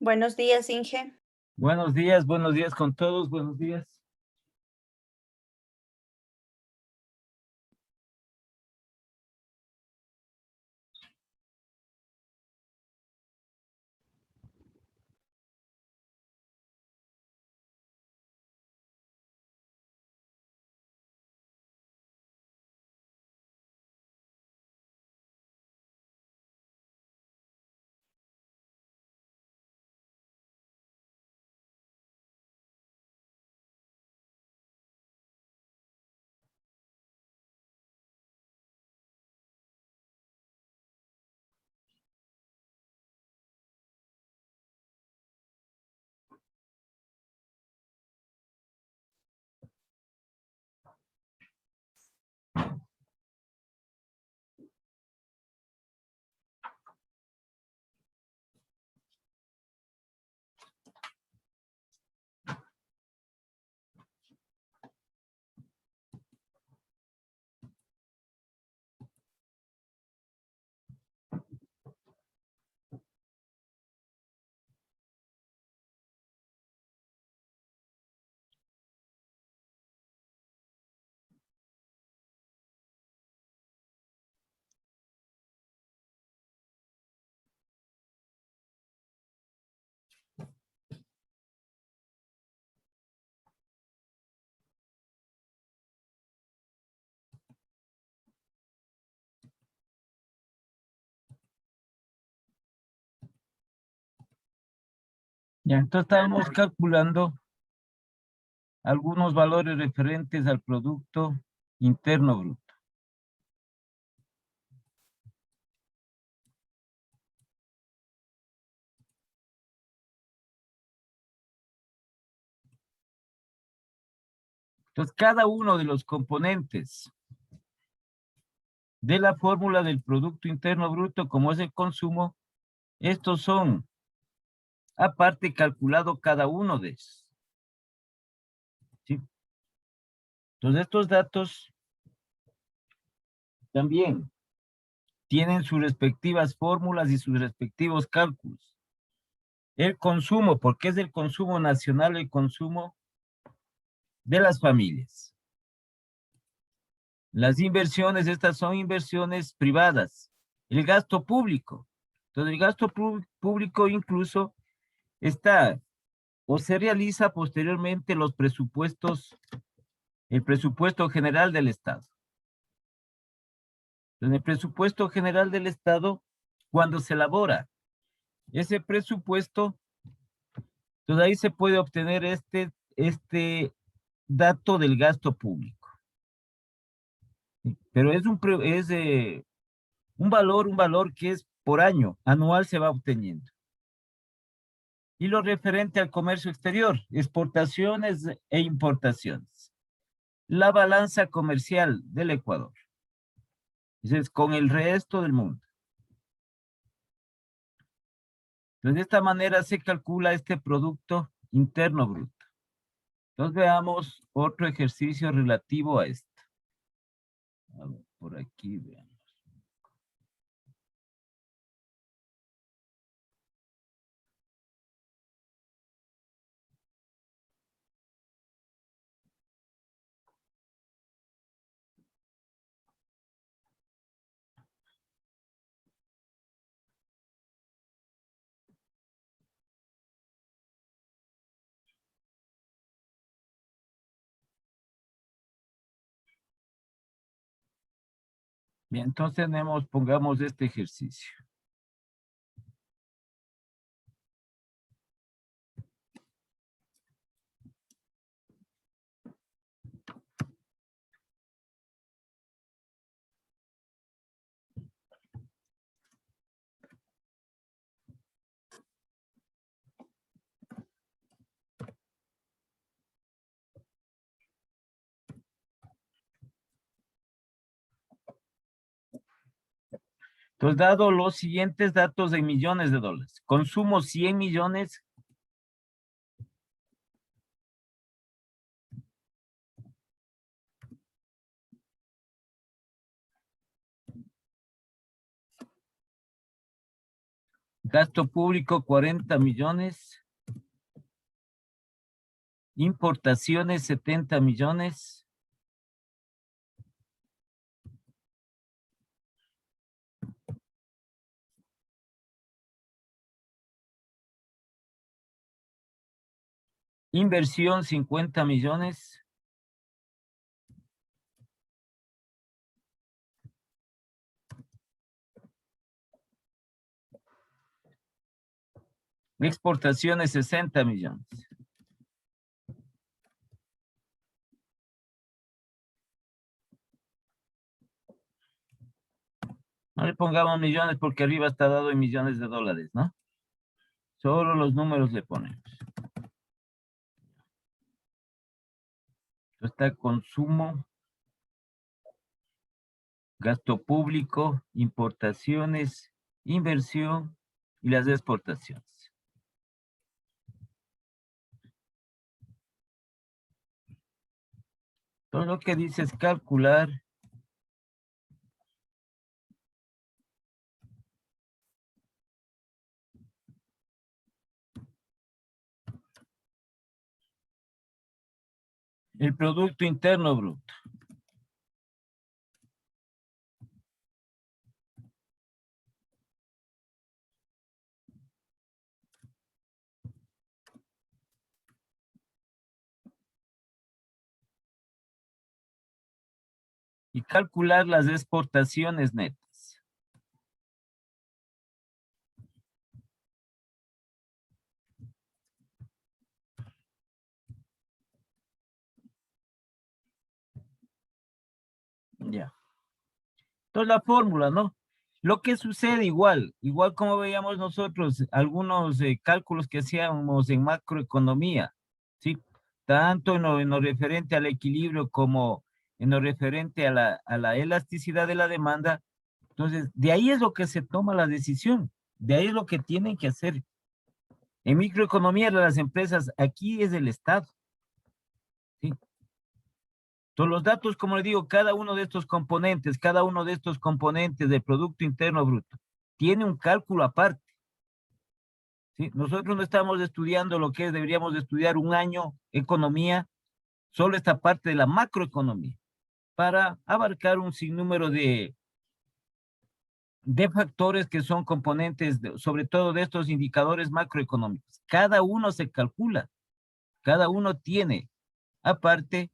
Buenos días, Inge. Buenos días con todos, buenos días. Ya, entonces estábamos calculando algunos valores referentes al Producto Interno Bruto. Entonces, cada uno de los componentes de la fórmula del Producto Interno Bruto, como es el consumo, estos son aparte calculado cada uno de ellos. ¿Sí? Entonces, estos datos también tienen sus respectivas fórmulas y sus respectivos cálculos. El consumo, porque es el consumo nacional, el consumo de las familias. Las inversiones, estas son inversiones privadas. El gasto público. Entonces, el gasto público incluso está o se realiza posteriormente los presupuestos, el presupuesto general del Estado. En el presupuesto general del Estado, cuando se elabora ese presupuesto, entonces ahí se puede obtener este dato del gasto público. Pero es un valor que es por año, anual se va obteniendo. Y lo referente al comercio exterior, exportaciones e importaciones. La balanza comercial del Ecuador. Es con el resto del mundo. Entonces, de esta manera se calcula este Producto Interno Bruto. Entonces, veamos otro ejercicio relativo a esto. A ver, por aquí veamos. Bien, entonces pongamos este ejercicio. Entonces, dado los siguientes datos en millones de dólares, consumo 100 millones, Gasto público 40 millones. Importaciones 70 millones. Inversión 50 millones. Exportaciones 60 millones. No le pongamos millones porque arriba está dado en millones de dólares, ¿no? Solo los números le ponemos. Está consumo, gasto público, importaciones, inversión y las exportaciones. Todo lo que dice es calcular el Producto Interno Bruto. Y calcular las exportaciones netas. Ya. Entonces la fórmula, ¿no? Lo que sucede igual como veíamos nosotros, algunos cálculos que hacíamos en macroeconomía, ¿sí? Tanto en lo referente al equilibrio como en lo referente a la elasticidad de la demanda. Entonces, de ahí es lo que se toma la decisión, de ahí es lo que tienen que hacer. En microeconomía de las empresas, aquí es el Estado, ¿sí? Entonces, los datos, como le digo, cada uno de estos componentes, del Producto Interno Bruto, tiene un cálculo aparte, ¿sí? Nosotros no estamos estudiando lo que es, deberíamos de estudiar un año economía, solo esta parte de la macroeconomía, para abarcar un sinnúmero de factores que son componentes, sobre todo de estos indicadores macroeconómicos. Cada uno se calcula, cada uno tiene, aparte,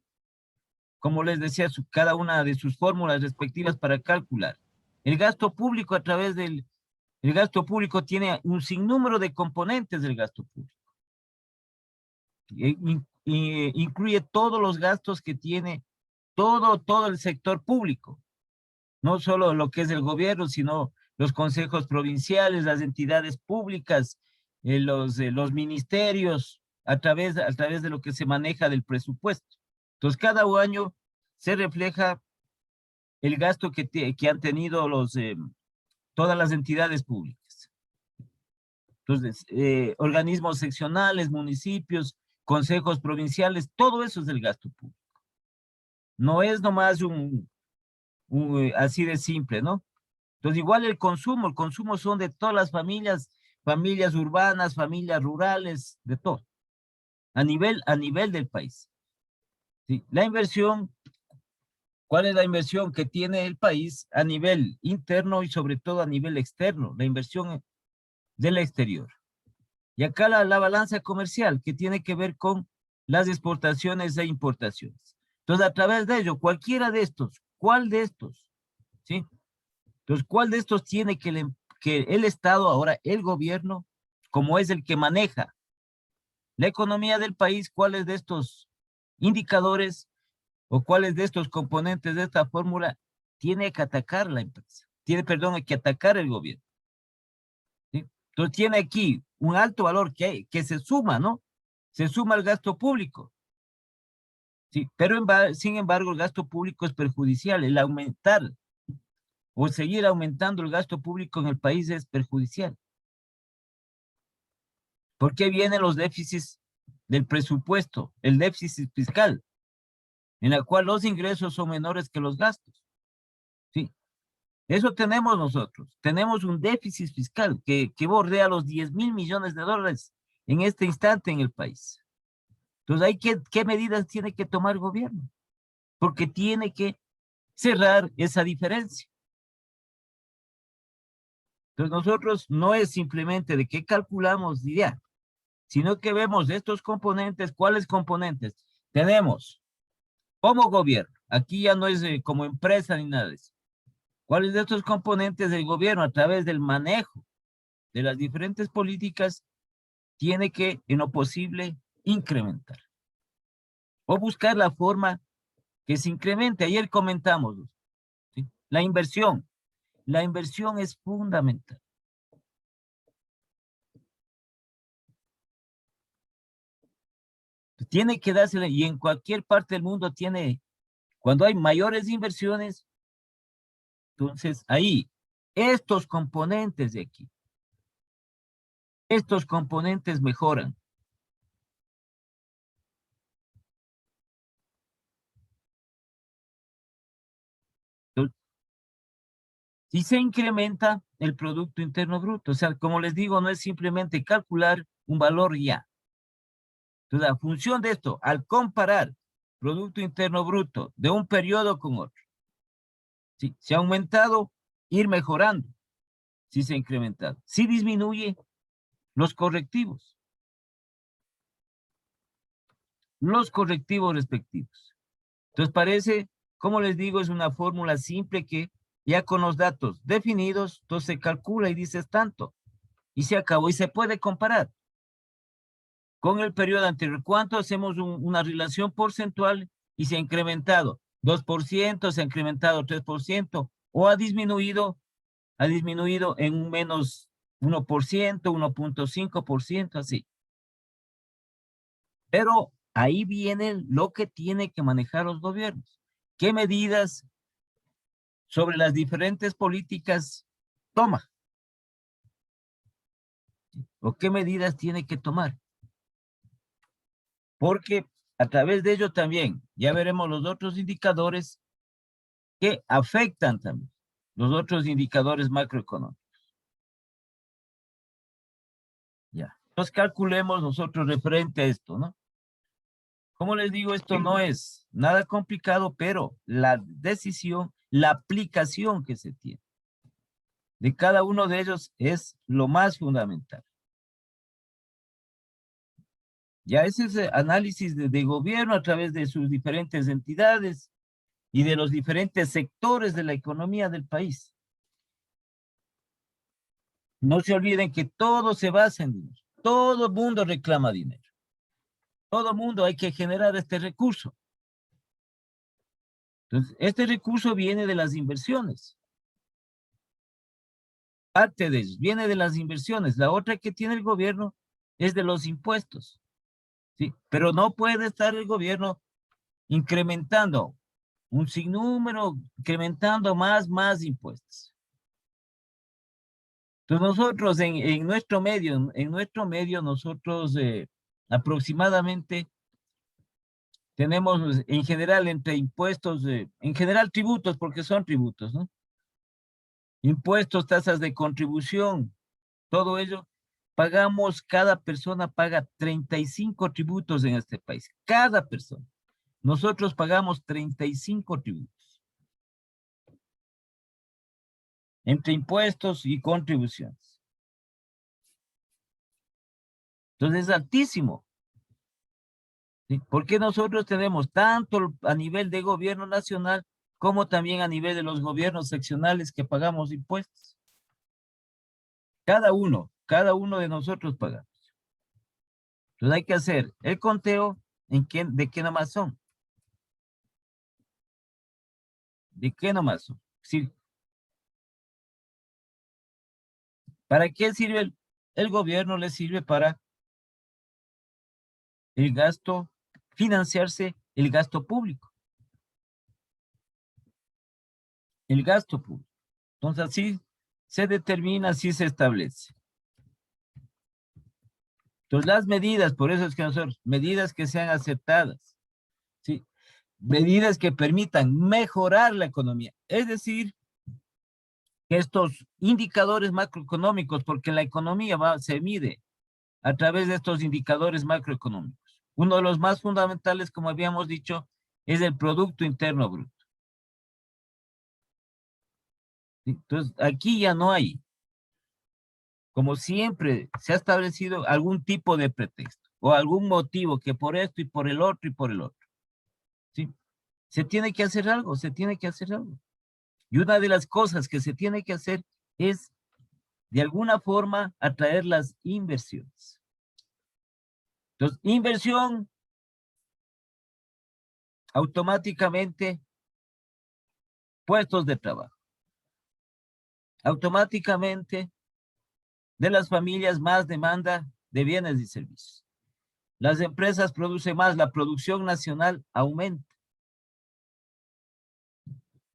como les decía, cada una de sus fórmulas respectivas para calcular. El gasto público el gasto público tiene un sinnúmero de componentes del gasto público. Incluye todos los gastos que tiene todo el sector público, no solo lo que es el gobierno, sino los consejos provinciales, las entidades públicas, los ministerios, a través de lo que se maneja del presupuesto. Entonces, cada año se refleja el gasto que han tenido todas las entidades públicas. Entonces, organismos seccionales, municipios, consejos provinciales, todo eso es el gasto público. No es nomás así de simple, ¿no? Entonces, igual el consumo son de todas las familias urbanas, familias rurales, de todo, a nivel del país. ¿Sí? La inversión, ¿cuál es la inversión que tiene el país a nivel interno y sobre todo a nivel externo? La inversión del exterior. Y acá la balanza comercial, que tiene que ver con las exportaciones e importaciones. Entonces, a través de ello, cualquiera de estos, ¿cuál de estos? ¿Sí? Entonces, ¿cuál de estos tiene que el Estado, ahora el gobierno, como es el que maneja la economía del país, cuáles de estos indicadores o cuáles de estos componentes de esta fórmula tiene que atacar la empresa? Perdón, hay que atacar el gobierno. ¿Sí? Entonces, tiene aquí un alto valor que se suma, ¿no? Se suma al gasto público. Sí, pero sin embargo, el gasto público es perjudicial. El aumentar o seguir aumentando el gasto público en el país es perjudicial. ¿Por qué vienen los déficits del presupuesto, el déficit fiscal, en el cual los ingresos son menores que los gastos? ¿Sí? Eso tenemos nosotros. Tenemos un déficit fiscal que bordea los 10.000 millones de dólares en este instante en el país. Entonces, ¿qué medidas tiene que tomar el gobierno? Porque tiene que cerrar esa diferencia. Entonces, nosotros no es simplemente de qué calculamos ya, sino que vemos estos componentes. ¿Cuáles componentes? Tenemos como gobierno. Aquí ya no es como empresa ni nada de eso. ¿Cuáles de estos componentes del gobierno a través del manejo de las diferentes políticas tiene que, en lo posible, incrementar? O buscar la forma que se incremente. Ayer comentamos, ¿sí? La inversión. La inversión es fundamental. Tiene que darse, y en cualquier parte del mundo tiene, cuando hay mayores inversiones, entonces ahí, estos componentes de aquí, estos componentes mejoran. Entonces, si se incrementa el Producto Interno Bruto, o sea, como les digo, no es simplemente calcular un valor ya. Entonces, la función de esto, al comparar Producto Interno Bruto de un periodo con otro, ¿sí? Si ha aumentado, ir mejorando, si se ha incrementado. Si disminuye, los correctivos respectivos. Entonces parece, como les digo, es una fórmula simple que ya con los datos definidos, entonces se calcula y dices tanto, y se acabó, y se puede comparar con el periodo anterior. ¿Cuánto hacemos una relación porcentual y se ha incrementado? 2%, se ha incrementado 3%, o ha disminuido en un menos 1%, 1.5%, así. Pero ahí viene lo que tiene que manejar los gobiernos. ¿Qué medidas sobre las diferentes políticas toma? ¿O qué medidas tiene que tomar? Porque a través de ello también, ya veremos los otros indicadores que afectan también, los otros indicadores macroeconómicos. Ya. Entonces calculemos nosotros referente a esto, ¿no? Como les digo, esto no es nada complicado, pero la decisión, la aplicación que se tiene de cada uno de ellos es lo más fundamental. Ya ese es el análisis de gobierno a través de sus diferentes entidades y de los diferentes sectores de la economía del país. No se olviden que todo se basa en dinero. Todo el mundo reclama dinero. Todo el mundo hay que generar este recurso. Entonces, este recurso viene de las inversiones. Parte de ellos viene de las inversiones. La otra que tiene el gobierno es de los impuestos. ¿Sí? Pero no puede estar el gobierno incrementando un sinnúmero, incrementando más impuestos. Entonces nosotros en nuestro medio nosotros aproximadamente tenemos en general entre impuestos, en general tributos, porque son tributos, ¿no? Impuestos, tasas de contribución, todo ello, pagamos, cada persona paga 35 tributos en este país, cada persona. Nosotros pagamos 35 tributos entre impuestos y contribuciones. Entonces es altísimo. ¿Sí? Porque nosotros tenemos tanto a nivel de gobierno nacional como también a nivel de los gobiernos seccionales que pagamos impuestos. Cada uno de nosotros pagamos. Entonces hay que hacer el conteo de qué nomás son. ¿De qué nomás son? Sí. ¿Para qué sirve el gobierno? Le sirve para el gasto, financiarse el gasto público. El gasto público. Entonces así se determina, así se establece. Entonces las medidas, por eso es que nosotros, medidas que sean aceptadas, ¿sí? Medidas que permitan mejorar la economía. Es decir, que estos indicadores macroeconómicos, porque la economía se mide a través de estos indicadores macroeconómicos. Uno de los más fundamentales, como habíamos dicho, es el Producto Interno Bruto. Entonces, aquí ya no hay, como siempre, se ha establecido algún tipo de pretexto o algún motivo que por esto y por el otro y por el otro. ¿Sí? Se tiene que hacer algo, se tiene que hacer algo. Y una de las cosas que se tiene que hacer es, de alguna forma, atraer las inversiones. Entonces, inversión automáticamente puestos de trabajo. Automáticamente de las familias más demanda de bienes y servicios. Las empresas producen más, la producción nacional aumenta.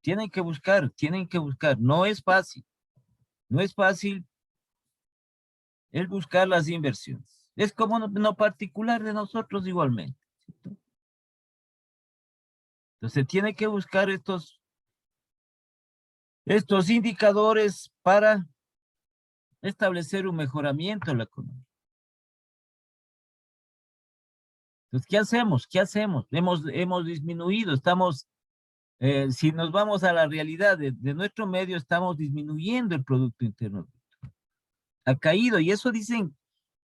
Tienen que buscar. No es fácil. No es fácil el buscar las inversiones. Es como no particular de nosotros igualmente. ¿Cierto? Entonces tiene que buscar estos indicadores para establecer un mejoramiento en la economía. Entonces, ¿qué hacemos? ¿Qué hacemos? Hemos disminuido, si nos vamos a la realidad de nuestro medio, estamos disminuyendo el Producto Interno Bruto. Ha caído y eso dicen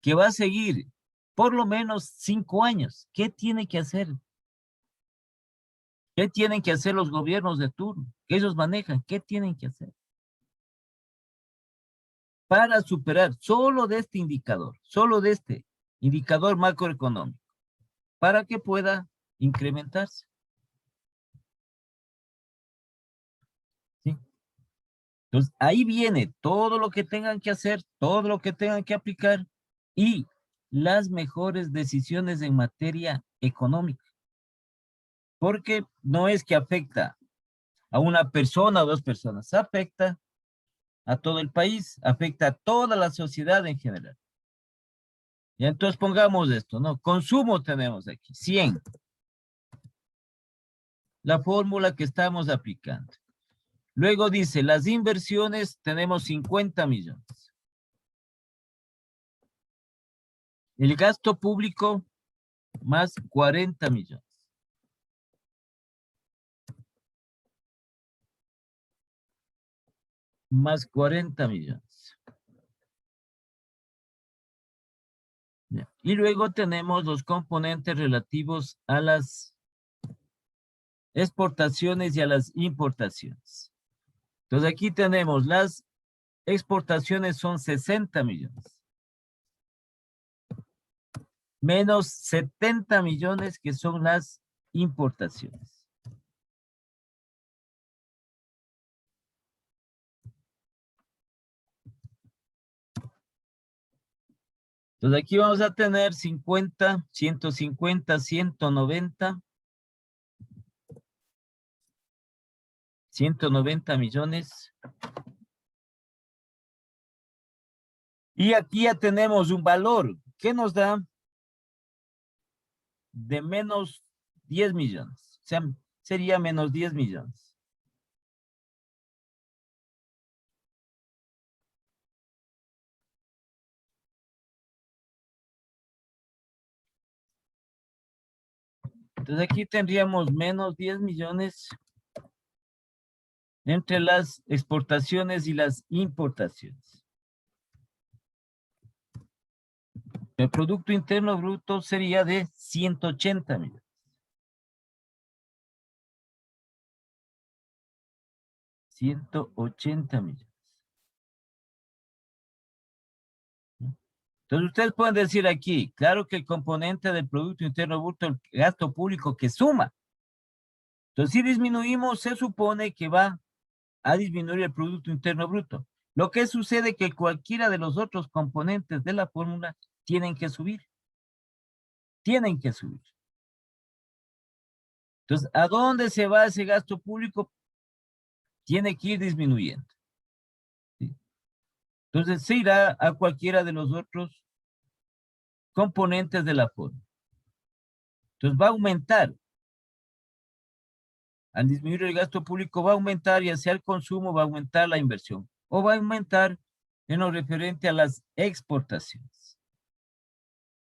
que va a seguir por lo menos 5 años. ¿Qué tiene que hacer? ¿Qué tienen que hacer los gobiernos de turno? Que ellos manejan. ¿Qué tienen que hacer? Para superar solo de este indicador macroeconómico, para que pueda incrementarse. ¿Sí? Entonces, ahí viene todo lo que tengan que hacer, todo lo que tengan que aplicar y las mejores decisiones en materia económica. Porque no es que afecta a una persona o dos personas, afecta a todo el país, afecta a toda la sociedad en general. Y entonces pongamos esto, ¿no? Consumo tenemos aquí, 100. La fórmula que estamos aplicando. Luego dice, las inversiones tenemos 50 millones. El gasto público más 40 millones. Más 40 millones. Ya. Y luego tenemos los componentes relativos a las exportaciones y a las importaciones. Entonces aquí tenemos las exportaciones son 60 millones. Menos 70 millones que son las importaciones. Entonces aquí vamos a tener 50, 150, 190. 190 millones. Y aquí ya tenemos un valor que nos da de menos 10 millones. O sea, sería menos 10 millones. Entonces aquí tendríamos menos 10 millones entre las exportaciones y las importaciones. El Producto Interno Bruto sería de 180 millones. 180 millones. Entonces ustedes pueden decir aquí, claro que el componente del Producto Interno Bruto, el gasto público que suma. Entonces si disminuimos, se supone que va a disminuir el Producto Interno Bruto. Lo que sucede es que cualquiera de los otros componentes de la fórmula tienen que subir. Tienen que subir. Entonces, ¿a dónde se va ese gasto público? Tiene que ir disminuyendo. ¿Sí? Entonces, se irá a cualquiera de los otros componentes de la fórmula. Entonces, va a aumentar. Al disminuir el gasto público va a aumentar y hacia el consumo va a aumentar la inversión. o va a aumentar en lo referente a las exportaciones.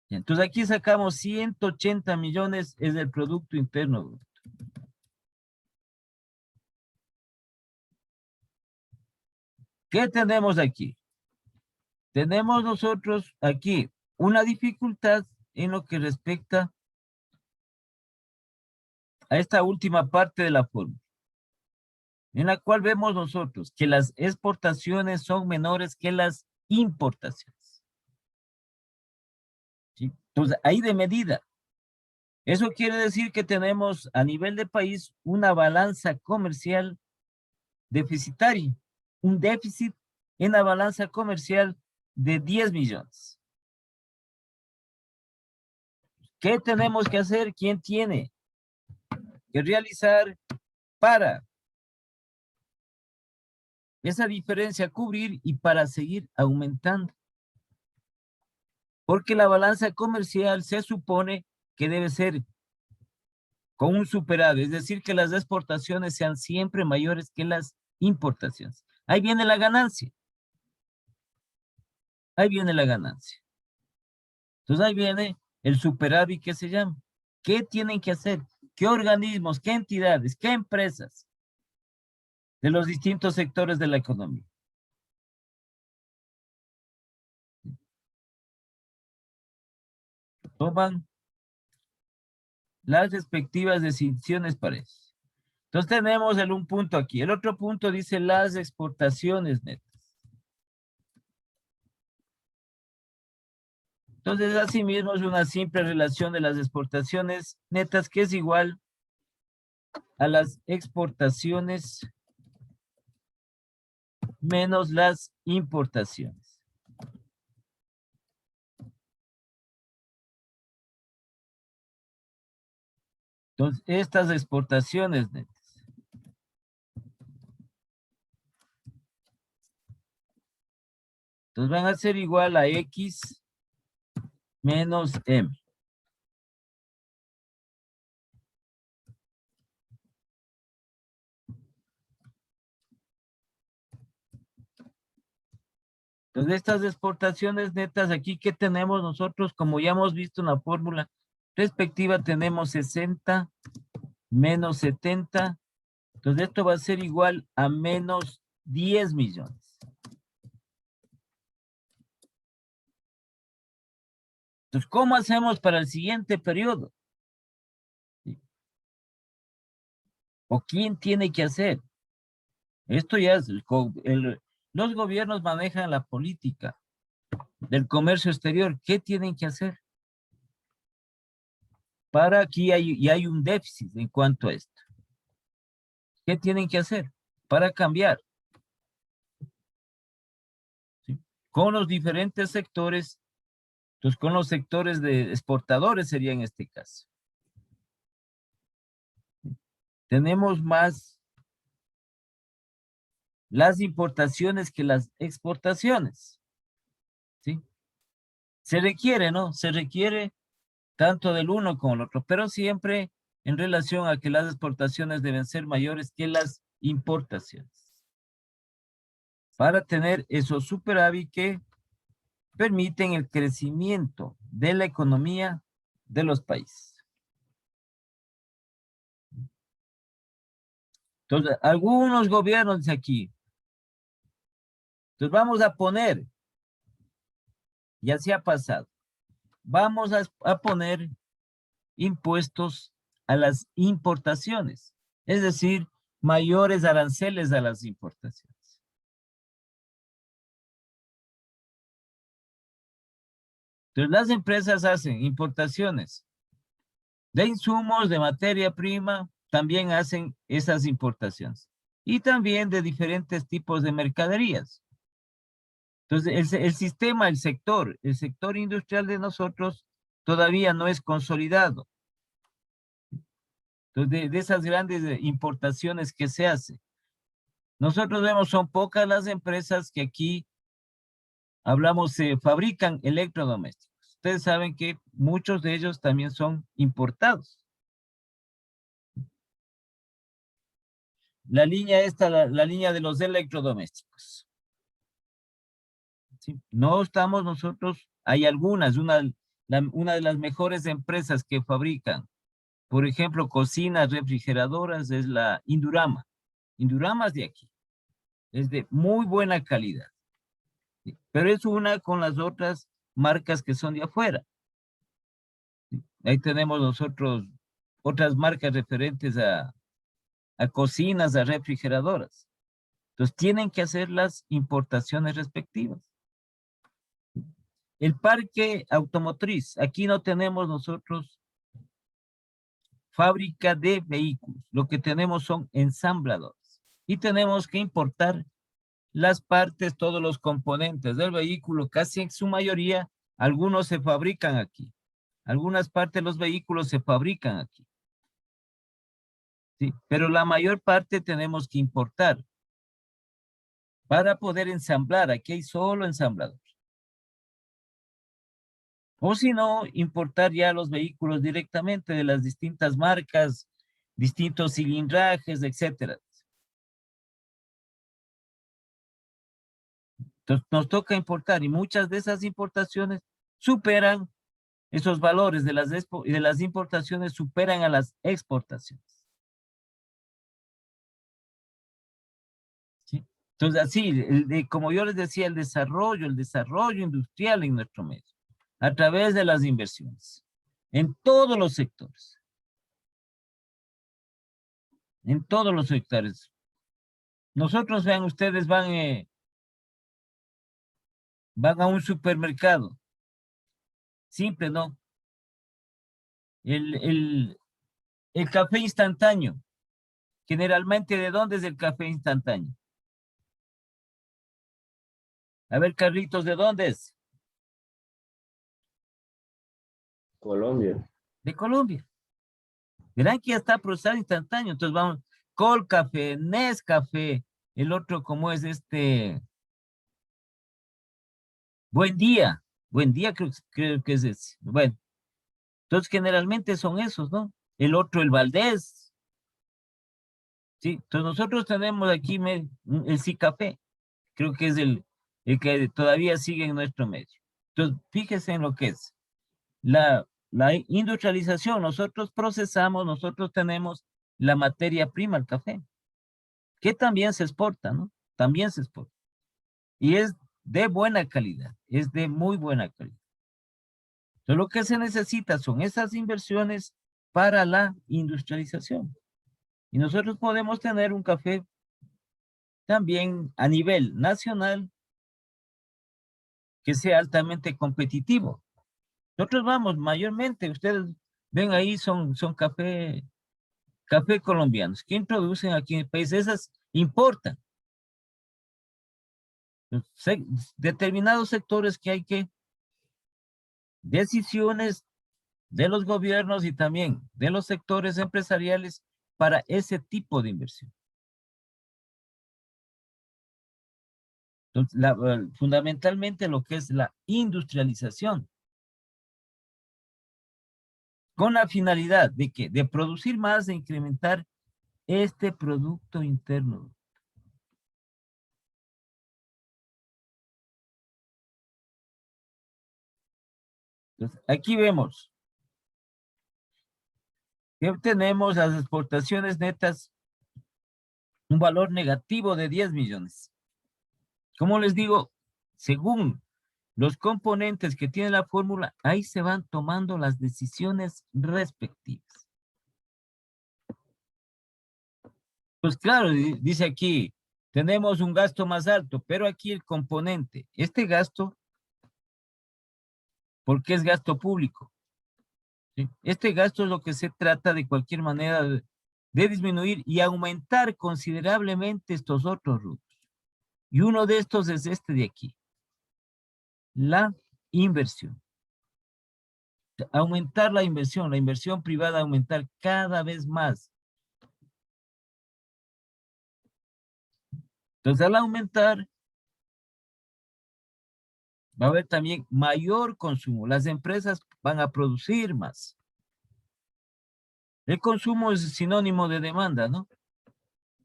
Y entonces aquí sacamos 180 millones es el Producto Interno Bruto. ¿Qué tenemos aquí? Tenemos nosotros aquí una dificultad en lo que respecta a esta última parte de la fórmula, en la cual vemos nosotros que las exportaciones son menores que las importaciones. ¿Sí? Entonces, ahí de medida. Eso quiere decir que tenemos a nivel de país una balanza comercial deficitaria, un déficit en la balanza comercial de 10 millones. ¿Qué tenemos que hacer? ¿Quién tiene que realizar para esa diferencia cubrir y para seguir aumentando? Porque la balanza comercial se supone que debe ser con un superávit, es decir, que las exportaciones sean siempre mayores que las importaciones. Ahí viene la ganancia. Ahí viene la ganancia. Entonces ahí viene el superávit que se llama. ¿Qué tienen que hacer? ¿Qué organismos, qué entidades, qué empresas de los distintos sectores de la economía? Toman las respectivas decisiones para eso. Entonces tenemos un punto aquí. El otro punto dice las exportaciones netas. Entonces, asimismo, es una simple relación de las exportaciones netas que es igual a las exportaciones menos las importaciones. Entonces, estas exportaciones netas entonces van a ser igual a X menos M. Entonces, estas exportaciones netas aquí que tenemos nosotros, como ya hemos visto en la fórmula respectiva, tenemos 60 menos 70. Entonces, esto va a ser igual a menos 10 millones. Entonces, ¿cómo hacemos para el siguiente periodo? ¿Sí? ¿O quién tiene que hacer? Esto ya es, los gobiernos manejan la política del comercio exterior. ¿Qué tienen que hacer? Para aquí hay un déficit en cuanto a esto. ¿Qué tienen que hacer? Para cambiar. ¿Sí? Con los diferentes sectores, entonces con los sectores de exportadores sería en este caso. ¿Sí? Tenemos más las importaciones que las exportaciones. ¿Sí? Se requiere, ¿no? Se requiere tanto del uno como el otro, pero siempre en relación a que las exportaciones deben ser mayores que las importaciones. Para tener esos superávit que permiten el crecimiento de la economía de los países. Entonces, algunos gobiernos aquí. Entonces, vamos a poner, y así ha pasado, vamos a poner impuestos a las importaciones, es decir, mayores aranceles a las importaciones. Entonces, las empresas hacen importaciones de insumos, de materia prima, también hacen esas importaciones. Y también de diferentes tipos de mercaderías. Entonces, el sistema, el sector industrial de nosotros todavía no es consolidado. Entonces, de esas grandes importaciones que se hacen, nosotros vemos son pocas las empresas que aquí hablamos, se fabrican electrodomésticos. Ustedes saben que muchos de ellos también son importados. La línea esta, la línea de los electrodomésticos. ¿sí? No estamos nosotros, hay algunas, una de las mejores empresas que fabrican, por ejemplo, cocinas refrigeradoras es la Indurama. Indurama es de aquí, es de muy buena calidad, ¿sí? Pero es una con las otras marcas que son de afuera. ¿Sí? Ahí tenemos nosotros otras marcas referentes a cocinas, a refrigeradoras. Entonces tienen que hacer las importaciones respectivas. El parque automotriz, aquí no tenemos nosotros fábrica de vehículos, lo que tenemos son ensambladores y tenemos que importar las partes, todos los componentes del vehículo, casi en su mayoría, algunos se fabrican aquí, algunas partes de los vehículos se fabrican aquí, ¿sí? Pero la mayor parte tenemos que importar para poder ensamblar, aquí hay solo ensambladores. O si no, importar ya los vehículos directamente de las distintas marcas, distintos cilindrajes, etcétera. Entonces, nos toca importar y muchas de esas importaciones superan esos valores de las importaciones, superan a las exportaciones. ¿Sí? Entonces, así, como yo les decía, el desarrollo industrial en nuestro medio, a través de las inversiones, en todos los sectores, en todos los sectores. Nosotros, vean, ustedes van a un supermercado, simple, ¿no? El, el, el café instantáneo, generalmente, ¿de dónde es el café instantáneo? A ver, Carlitos, ¿de dónde es? Colombia. De Colombia. Verán que ya está procesado instantáneo. Entonces vamos, Colcafé, Nescafé, el otro, ¿cómo es este? Buen día creo que es ese. Bueno, entonces generalmente son esos, ¿no? El otro, el Valdés, ¿sí? Entonces nosotros tenemos aquí el Cicafé, creo que es el que todavía sigue en nuestro medio. Entonces, fíjese en lo que es. La industrialización, nosotros procesamos, nosotros tenemos la materia prima, el café, que también se exporta, ¿no? También se exporta. Y es de buena calidad, es de muy buena calidad. Entonces, lo que se necesita son esas inversiones para la industrialización. Y nosotros podemos tener un café también a nivel nacional que sea altamente competitivo. Nosotros vamos mayormente, ustedes ven ahí, son café colombianos que introducen aquí en el país, esas importan. Determinados sectores que hay que, decisiones de los gobiernos y también de los sectores empresariales para ese tipo de inversión. Entonces, fundamentalmente lo que es la industrialización, con la finalidad de que de producir más, de incrementar este producto interno. Entonces, aquí vemos que obtenemos las exportaciones netas un valor negativo de 10 millones. Como les digo, según los componentes que tiene la fórmula, ahí se van tomando las decisiones respectivas. Pues claro, dice aquí, tenemos un gasto más alto, pero aquí el componente, este gasto, porque es gasto público, ¿sí? Este gasto es lo que se trata de cualquier manera de disminuir y aumentar considerablemente estos otros rubros. Y uno de estos es este de aquí, la inversión. Aumentar la inversión privada, aumentar cada vez más. Entonces, al aumentar, va a haber también mayor consumo. Las empresas van a producir más. El consumo es sinónimo de demanda, ¿no?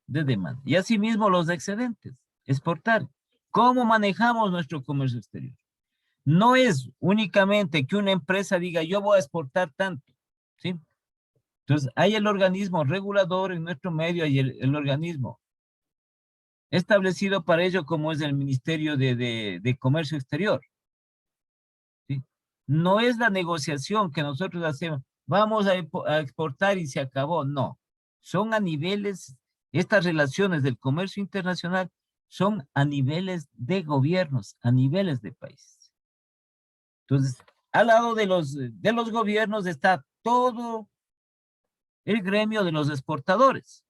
De demanda. Y asimismo los excedentes, exportar. ¿Cómo manejamos nuestro comercio exterior? No es únicamente que una empresa diga, yo voy a exportar tanto, ¿sí? Entonces, hay el organismo regulador en nuestro medio, hay el organismo establecido para ello, como es el Ministerio de Comercio Exterior, ¿sí? No es la negociación que nosotros hacemos, vamos a exportar y se acabó, no. Son a niveles, estas relaciones del comercio internacional son a niveles de gobiernos, a niveles de países. Entonces, al lado de los gobiernos está todo el gremio de los exportadores,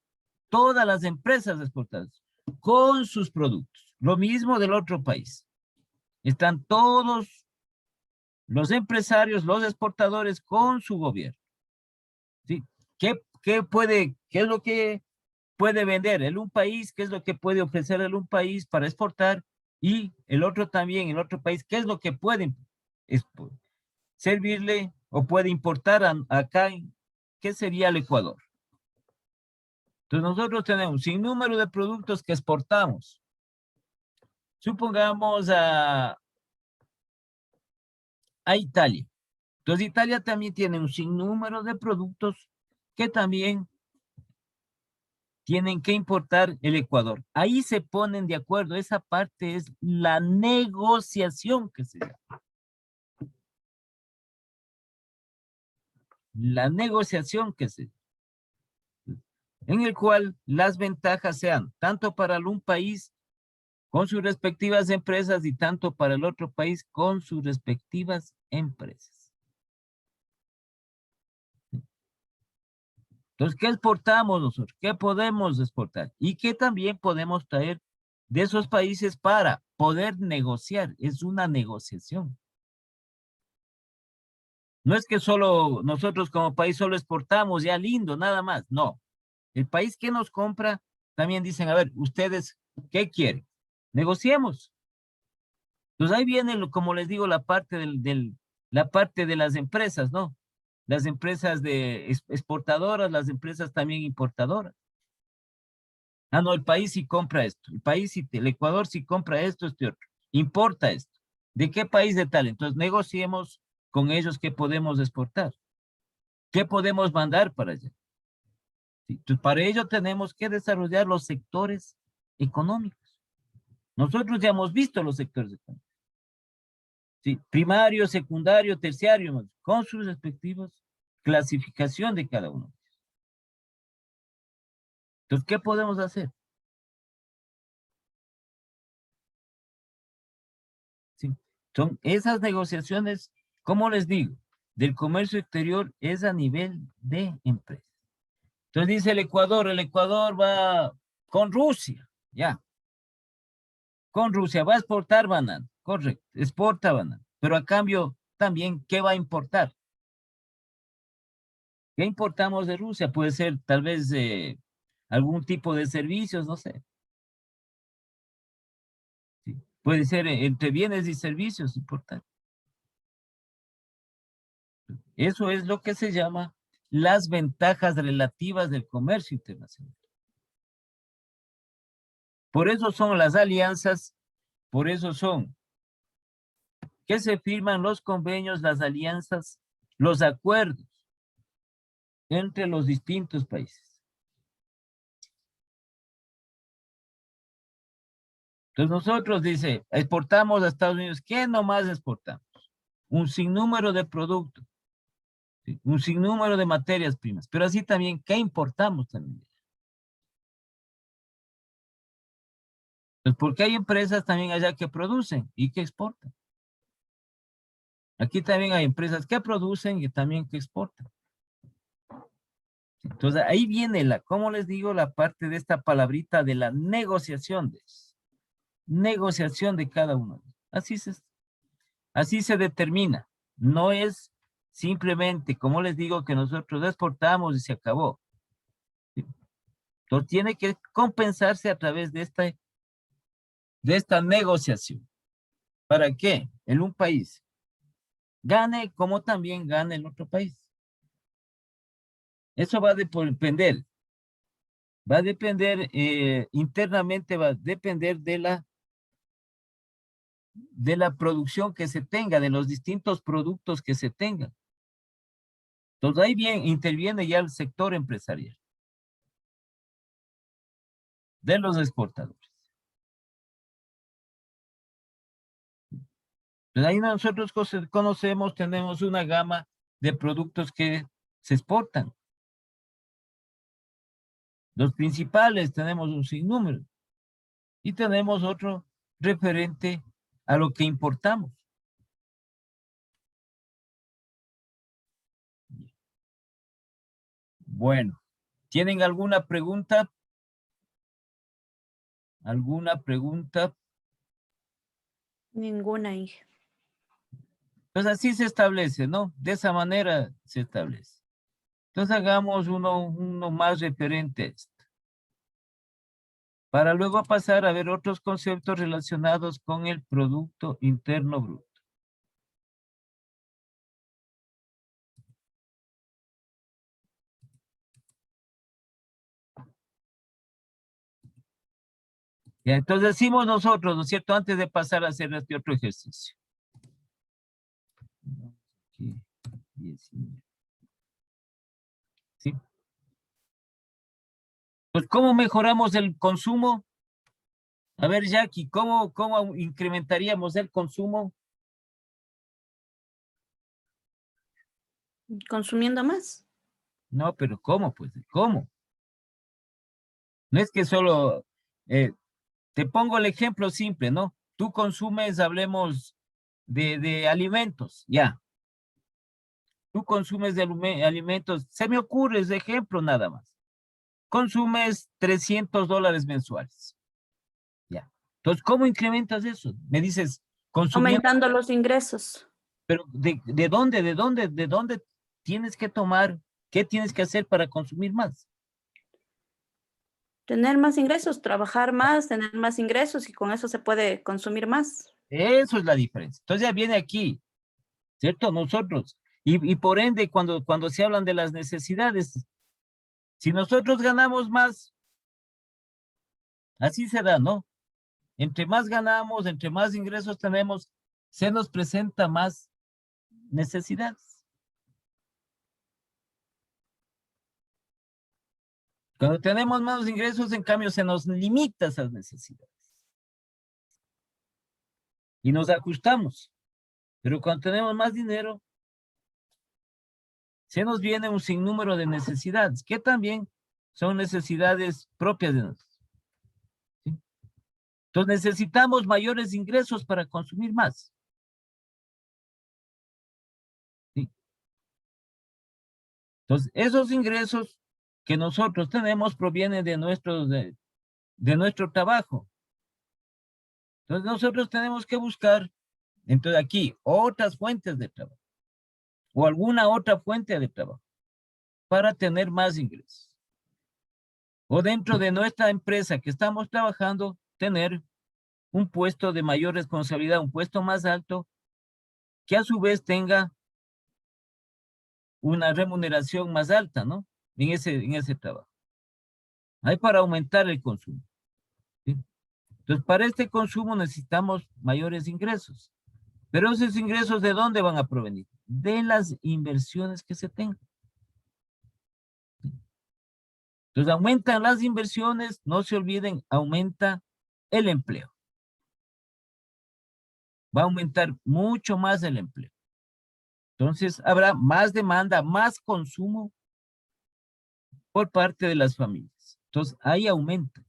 todas las empresas exportadoras, con sus productos. Lo mismo del otro país. Están todos los empresarios, los exportadores con su gobierno. ¿Sí? ¿Qué es lo que puede vender en un país? ¿Qué es lo que puede ofrecer en un país para exportar? Y el otro también, el otro país, ¿qué es lo que puede servirle o puede importar acá? ¿Qué sería el Ecuador? Entonces nosotros tenemos un sinnúmero de productos que exportamos. Supongamos a Italia. Entonces Italia también tiene un sinnúmero de productos que también tienen que importar el Ecuador. Ahí se ponen de acuerdo. Esa parte es la negociación que se da. La negociación que se da. En el cual las ventajas sean tanto para un país con sus respectivas empresas y tanto para el otro país con sus respectivas empresas. Entonces, ¿qué exportamos nosotros? ¿Qué podemos exportar? Y qué también podemos traer de esos países para poder negociar. Es una negociación. No es que solo nosotros como país solo exportamos, ya lindo, nada más. No. El país que nos compra también dicen, a ver, ustedes, ¿qué quieren? Negociemos. Entonces ahí viene, como les digo, la parte la parte de las empresas, ¿no? Las empresas de exportadoras, las empresas también importadoras. Ah, no, el país sí compra esto. El país sí, el Ecuador sí compra esto, este otro. Importa esto. ¿De qué país de tal? Entonces negociemos con ellos qué podemos exportar. ¿Qué podemos mandar para allá? ¿Sí? Entonces, para ello tenemos que desarrollar los sectores económicos. Nosotros ya hemos visto los sectores económicos. ¿Sí? Primario, secundario, terciario, con sus respectivos clasificación de cada uno. Entonces, ¿qué podemos hacer? ¿Sí? Son esas negociaciones, como les digo, del comercio exterior es a nivel de empresa. Entonces dice el Ecuador va con Rusia, ya. Con Rusia va a exportar banana, correcto, exporta banana. Pero a cambio también, ¿qué va a importar? ¿Qué importamos de Rusia? Puede ser tal vez algún tipo de servicios, no sé. ¿Sí? Puede ser entre bienes y servicios importar. Eso es lo que se llama las ventajas relativas del comercio internacional. Por eso son las alianzas, por eso son que se firman los convenios, las alianzas, los acuerdos entre los distintos países. Entonces nosotros, dice, exportamos a Estados Unidos. ¿Qué nomás exportamos? Un sinnúmero de productos, ¿sí? Un sinnúmero de materias primas, pero así también, ¿qué importamos también? Pues porque hay empresas también allá que producen y que exportan. Aquí también hay empresas que producen y también que exportan. Entonces ahí viene como les digo, la parte de esta palabrita de la negociación negociación de cada uno. Así se determina. No es simplemente, como les digo, que nosotros exportamos y se acabó. ¿Sí? Entonces tiene que compensarse a través de esta negociación. ¿Para qué? En un país gane como también gane el otro país. Eso va a depender. Va a depender internamente, va a depender de de la producción que se tenga, de los distintos productos que se tengan. Entonces ahí bien interviene ya el sector empresarial de los exportadores. Entonces ahí nosotros conocemos, tenemos una gama de productos que se exportan. Los principales tenemos un sinnúmero y tenemos otro referente a lo que importamos. Bueno, ¿tienen alguna pregunta? ¿Alguna pregunta? Ninguna, Inge. Pues así se establece, ¿no? De esa manera se establece. Entonces hagamos uno más referente a esto. Para luego pasar a ver otros conceptos relacionados con el Producto Interno Bruto. Ya, entonces decimos nosotros, ¿no es cierto? Antes de pasar a hacer este otro ejercicio. Aquí, 19. ¿Sí? Pues, ¿cómo mejoramos el consumo? A ver, Jackie, ¿cómo incrementaríamos el consumo? Consumiendo más. No, pero ¿cómo? Pues, ¿cómo? No es que solo, te pongo el ejemplo simple, ¿no? Tú consumes, hablemos de alimentos, ya. Tú consumes de alimentos, se me ocurre ese ejemplo nada más. Consumes $300 mensuales. Ya. Entonces, ¿cómo incrementas eso? Me dices, consumiendo, Aumentando los ingresos. pero ¿de dónde tienes que tomar? ¿Qué tienes que hacer para consumir más? Tener más ingresos, trabajar más, tener más ingresos y con eso se puede consumir más. Eso es la diferencia. Entonces ya viene aquí, ¿cierto? Nosotros. Y por ende, cuando se hablan de las necesidades, si nosotros ganamos más, así se da, ¿no? Entre más ganamos, entre más ingresos tenemos, se nos presenta más necesidades. Cuando tenemos más ingresos, en cambio, se nos limita esas necesidades. Y nos ajustamos. Pero cuando tenemos más dinero, se nos viene un sinnúmero de necesidades, que también son necesidades propias de nosotros. ¿Sí? Entonces necesitamos mayores ingresos para consumir más. ¿Sí? Entonces, esos ingresos que nosotros tenemos provienen de nuestro trabajo. Entonces, nosotros tenemos que buscar, entonces aquí, otras fuentes de trabajo o alguna otra fuente de trabajo para tener más ingresos. O dentro de nuestra empresa que estamos trabajando, tener un puesto de mayor responsabilidad, un puesto más alto, que a su vez tenga una remuneración más alta, ¿no? En ese trabajo. Hay para aumentar el consumo. ¿Sí? Entonces, para este consumo necesitamos mayores ingresos. Pero esos ingresos, ¿de dónde van a provenir? De las inversiones que se tengan. Entonces, aumentan las inversiones, no se olviden, aumenta el empleo. Va a aumentar mucho más el empleo. Entonces, habrá más demanda, más consumo por parte de las familias. Entonces, ahí aumenta.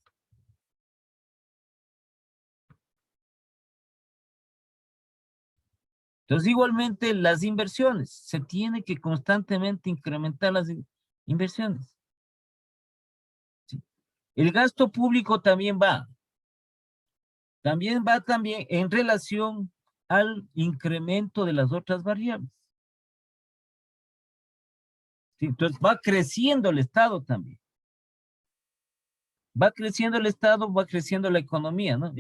Entonces, igualmente, las inversiones. Se tiene que constantemente incrementar las inversiones. ¿Sí? El gasto público también va. También va en relación al incremento de las otras variables. ¿Sí? Entonces, va creciendo el Estado también. Va creciendo el Estado, va creciendo la economía, ¿no?